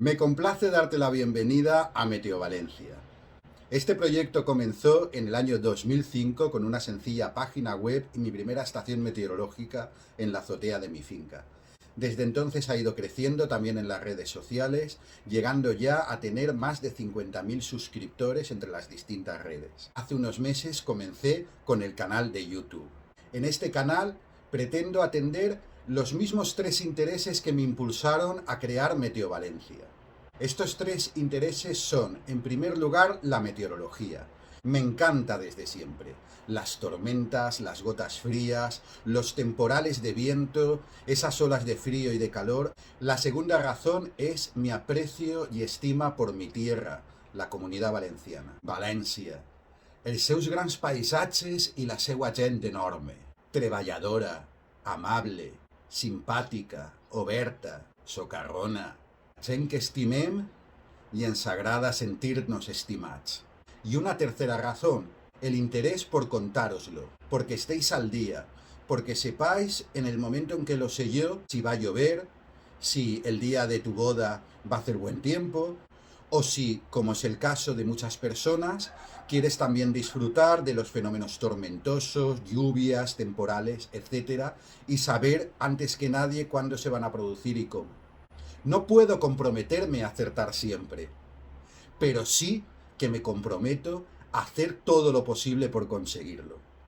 Me complace darte la bienvenida a Meteo Valencia. Este proyecto comenzó en el año 2005 con una sencilla página web y mi primera estación meteorológica en la azotea de mi finca. Desde entonces ha ido creciendo también en las redes sociales, llegando ya a tener más de 50.000 suscriptores entre las distintas redes. Hace unos meses comencé con el canal de YouTube. En este canal pretendo atender los mismos tres intereses que me impulsaron a crear Meteo Valencia. Estos tres intereses son, en primer lugar, la meteorología. Me encanta desde siempre. Las tormentas, las gotas frías, los temporales de viento, esas olas de frío y de calor. La segunda razón es mi aprecio y estima por mi tierra, la Comunitat Valenciana, València. Els seus grans paisatges i la seua gent enorme. Treballadora, amable, simpàtica, oberta, socarrona. Gent que estimem y ens agrada sentirnos estimados. Y una tercera razón, el interés por contároslo, porque estéis al día, porque sepáis en el momento en que lo sé yo, si va a llover, si el día de tu boda va a hacer buen tiempo, o si, como es el caso de muchas personas, quieres también disfrutar de los fenómenos tormentosos, lluvias, temporales, etc., y saber antes que nadie cuándo se van a producir y cómo. No puedo comprometerme a acertar siempre, pero sí que me comprometo a hacer todo lo posible por conseguirlo.